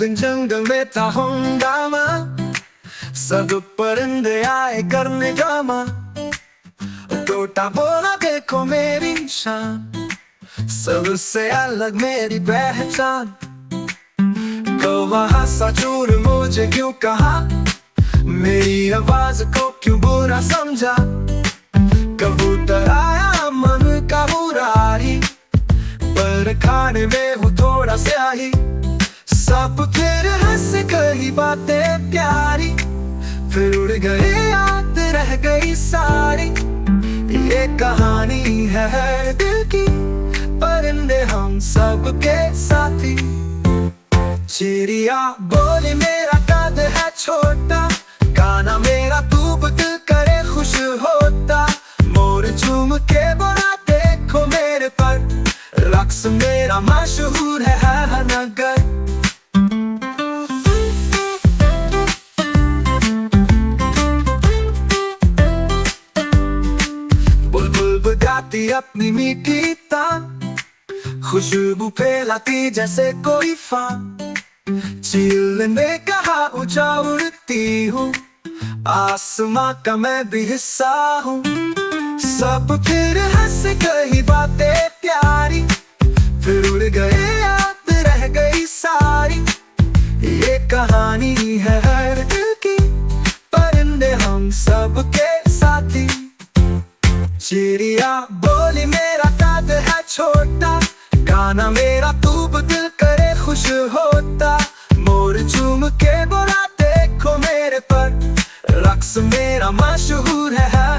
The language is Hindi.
दिन जंगल में था हंगामा, सब परिंदे आए करने ड्रामा। तोता बोला देखो मेरी शान, सबसे अलग मेरी पहचान। कौवा हंसा चोर मुझे क्यों कहा, मेरी आवाज को क्यों बुरा समझा। कबूतर आया मन का मुरारी, पर खाने में वो थोड़ा स्याही। सब फिर हंस कही बातें प्यारी, फिर उड़ गए याद रह गई सारी। ये कहानी है दिल की, परिंदे हम सबके साथी। चिड़िया बोली मेरा कद है छोटा, गाना मेरा तू दिल करे खुश होता। मोर झूम के बोला देखो मेरे पर, रक्स मेरा मशहूर है हर नगर। बुलबुल बजाती अपनी मीठी तान, खुशबू फैलाती जैसे कोई फान। चील ने कहा ऊंचा उड़ती हूँ, आसमां का मैं भी हिस्सा हूँ। सब फिर हंस कही बातें प्यारी, फिर उड़ गए याद रह गई सारी। ये कहानी है हर दिल की, परिंदे हम सबके साथी। चिड़िया बोली मेरा कद है छोटा, गाना मेरा तू दिल करे खुश होता। मोर झूम के बोला देखो मेरे पर, रक्स मेरा मशहूर है